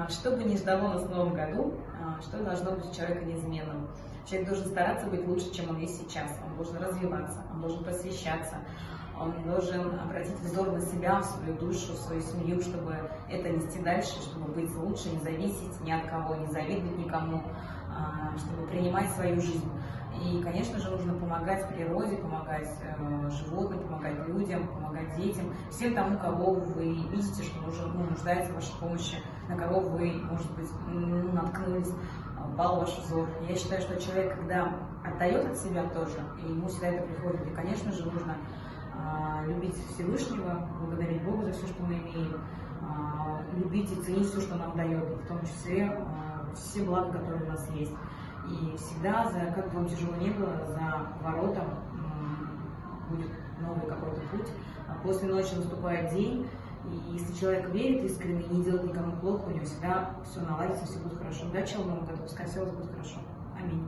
Что бы ни ждало нас в новом году, что должно быть у человека неизменным? Человек должен стараться быть лучше, чем он есть сейчас. Он должен развиваться, он должен просвещаться, он должен обратить взор на себя, в свою душу, в свою семью, чтобы это нести дальше, чтобы быть лучше, не зависеть ни от кого, не завидовать никому, чтобы принимать свою жизнь. И, конечно же, нужно помогать природе, помогать животным, помогать людям, помогать детям, всем тому, кого вы видите, что нуждается в вашей помощи, на кого вы, может быть, наткнулись, пал ваш взор. Я считаю, что человек, когда отдает от себя тоже, и ему всегда это приходит, и, конечно же, нужно любить Всевышнего, благодарить Бога за все, что мы имеем, любить и ценить все, что нам дает, в том числе все блага, которые у нас есть. И всегда, как бы вам тяжело не было, за воротом будет новый какой-то путь. После ночи наступает день, и если человек верит искренне и не делает никому плохо, у него всегда все наладится, все будет хорошо. Удачи вам в новом году, пускай все у вас будет хорошо. Аминь.